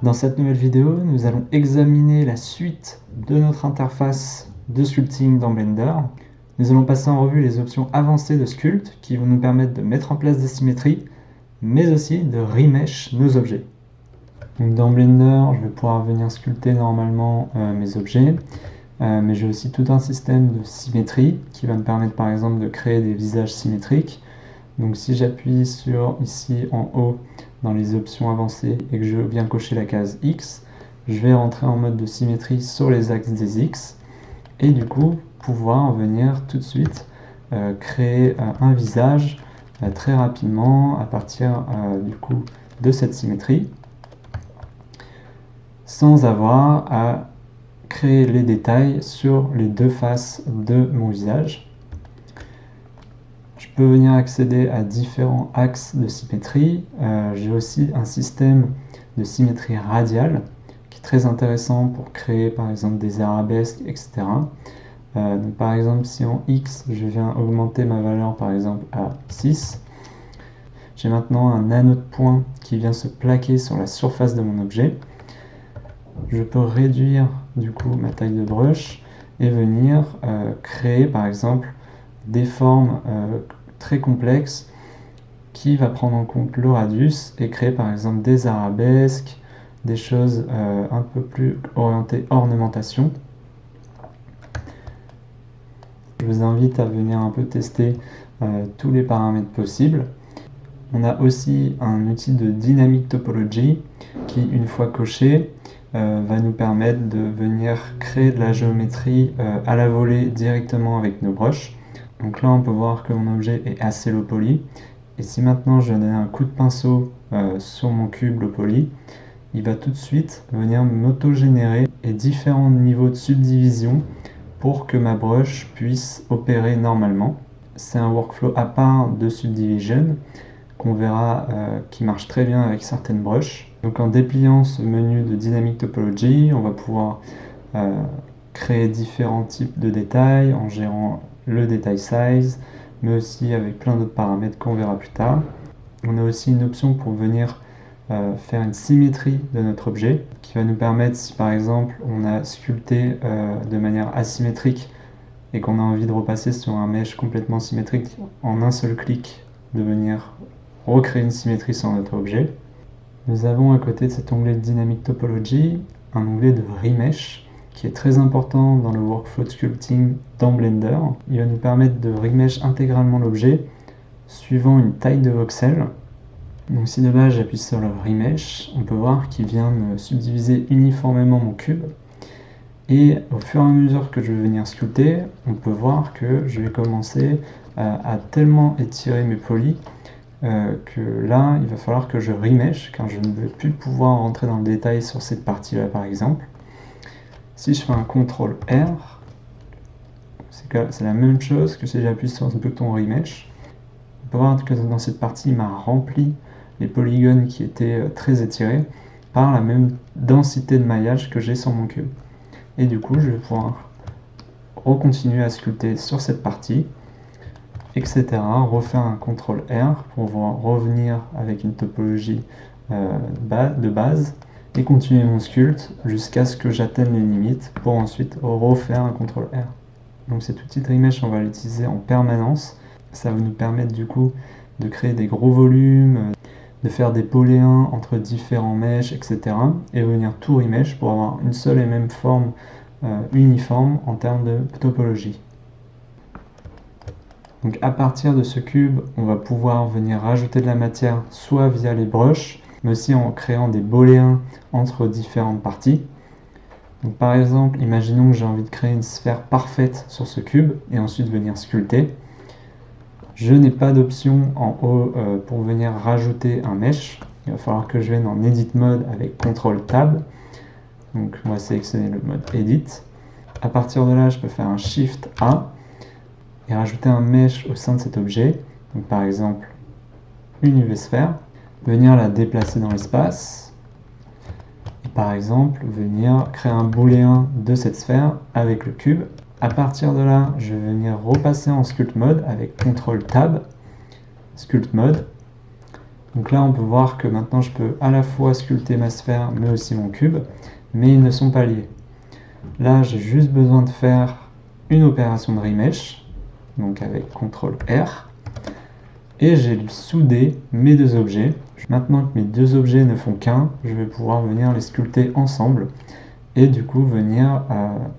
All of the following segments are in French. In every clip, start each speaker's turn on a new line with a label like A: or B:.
A: Dans cette nouvelle vidéo, nous allons examiner la suite de notre interface de sculpting dans Blender. Nous allons passer en revue les options avancées de Sculpt qui vont nous permettre de mettre en place des symétries, mais aussi de remesh nos objets. Donc dans Blender, je vais pouvoir venir sculpter normalement mes objets, mais j'ai aussi tout un système de symétrie qui va me permettre par exemple de créer des visages symétriques. Donc si j'appuie sur ici en haut dans les options avancées et que je viens cocher la case X, je vais rentrer en mode de symétrie sur les axes des X et du coup pouvoir venir tout de suite créer un visage très rapidement à partir du coup de cette symétrie sans avoir à créer les détails sur les deux faces de mon visage. Je peux venir accéder à différents axes de symétrie. J'ai aussi un système de symétrie radiale qui est très intéressant pour créer par exemple des arabesques, etc. Donc, par exemple, si en X, je viens augmenter ma valeur par exemple à 6, j'ai maintenant un anneau de point qui vient se plaquer sur la surface de mon objet. Je peux réduire du coup ma taille de brush et venir créer par exemple des formes très complexes qui va prendre en compte le radius et créer par exemple des arabesques, des choses un peu plus orientées ornementation. Je vous invite à venir un peu tester tous les paramètres possibles. On a aussi un outil de Dynamic Topology qui, une fois coché, va nous permettre de venir créer de la géométrie à la volée directement avec nos brushes. Donc là, on peut voir que mon objet est assez low poly. Et si maintenant je donne un coup de pinceau sur mon cube low poly, il va tout de suite venir m'auto-générer différents niveaux de subdivision pour que ma brush puisse opérer normalement. C'est un workflow à part de subdivision qu'on verra qui marche très bien avec certaines brushes. Donc en dépliant ce menu de Dynamic Topology, on va pouvoir créer différents types de détails en gérant le détail size, mais aussi avec plein d'autres paramètres qu'on verra plus tard. On a aussi une option pour venir faire une symétrie de notre objet, qui va nous permettre, si par exemple on a sculpté de manière asymétrique et qu'on a envie de repasser sur un mesh complètement symétrique, en un seul clic, de venir recréer une symétrie sur notre objet. Nous avons à côté de cet onglet de Dynamic Topology un onglet de Remesh qui est très important dans le workflow de sculpting dans Blender. Il va nous permettre de remesh intégralement l'objet suivant une taille de voxel. Donc si de base j'appuie sur le Remesh, on peut voir qu'il vient me subdiviser uniformément mon cube. Et au fur et à mesure que je vais venir sculpter, on peut voir que je vais commencer à tellement étirer mes polys que là, il va falloir que je remesh, car je ne vais plus pouvoir rentrer dans le détail sur cette partie-là, par exemple. Si je fais un CTRL R, c'est la même chose que si j'appuie sur ce bouton remesh. On peut voir que dans cette partie, il m'a rempli les polygones qui étaient très étirés par la même densité de maillage que j'ai sur mon cube. Et du coup, je vais pouvoir recontinuer à sculpter sur cette partie, etc. Refaire un CTRL R pour pouvoir revenir avec une topologie de base et continuer mon sculpt jusqu'à ce que j'atteigne les limites pour ensuite refaire un CTRL R. Donc cet outil de remesh, on va l'utiliser en permanence. Ça va nous permettre du coup de créer des gros volumes, de faire des poléens entre différents meshes, etc. et venir tout remesh pour avoir une seule et même forme uniforme en termes de topologie. Donc à partir de ce cube, on va pouvoir venir rajouter de la matière soit via les brushes, mais aussi en créant des booléens entre différentes parties. Donc par exemple, imaginons que j'ai envie de créer une sphère parfaite sur ce cube et ensuite venir sculpter. Je n'ai pas d'option en haut pour venir rajouter un mesh. Il va falloir que je vienne en Edit Mode avec CTRL Tab. Donc on va sélectionner le mode Edit. À partir de là, je peux faire un Shift A et rajouter un mesh au sein de cet objet. Donc par exemple, une UV sphère. Venir la déplacer dans l'espace. Et par exemple, venir créer un booléen de cette sphère avec le cube. À partir de là, je vais venir repasser en Sculpt Mode avec CTRL Tab, Sculpt Mode. Donc là, on peut voir que maintenant, je peux à la fois sculpter ma sphère, mais aussi mon cube, mais ils ne sont pas liés. Là, j'ai juste besoin de faire une opération de remesh, donc avec CTRL-R, et j'ai soudé mes deux objets. Maintenant que mes deux objets ne font qu'un, je vais pouvoir venir les sculpter ensemble, et du coup venir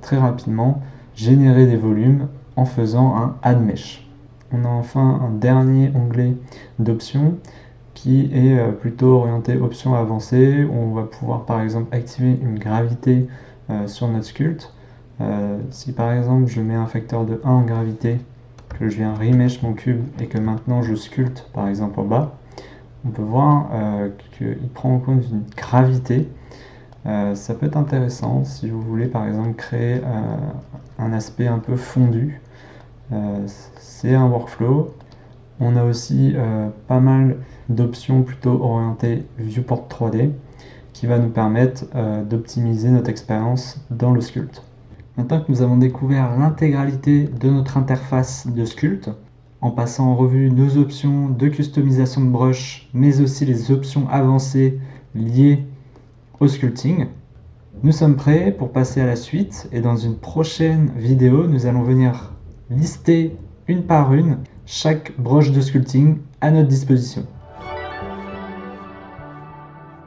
A: très rapidement générer des volumes en faisant un Add Mesh. On a enfin un dernier onglet d'options qui est plutôt orienté options avancées, où on va pouvoir par exemple activer une gravité sur notre sculpte. Si par exemple je mets un facteur de 1 en gravité, que je viens remesh mon cube et que maintenant je sculpte par exemple en bas, on peut voir qu'il prend en compte une gravité. Ça peut être intéressant si vous voulez par exemple créer un aspect un peu fondu. C'est un workflow. On a aussi pas mal d'options plutôt orientées viewport 3D qui va nous permettre d'optimiser notre expérience dans le sculpt. Maintenant que nous avons découvert l'intégralité de notre interface de sculpt, en passant en revue nos options de customisation de brush, mais aussi les options avancées liées au sculpting, nous sommes prêts pour passer à la suite et dans une prochaine vidéo, nous allons venir lister une par une chaque broche de sculpting à notre disposition.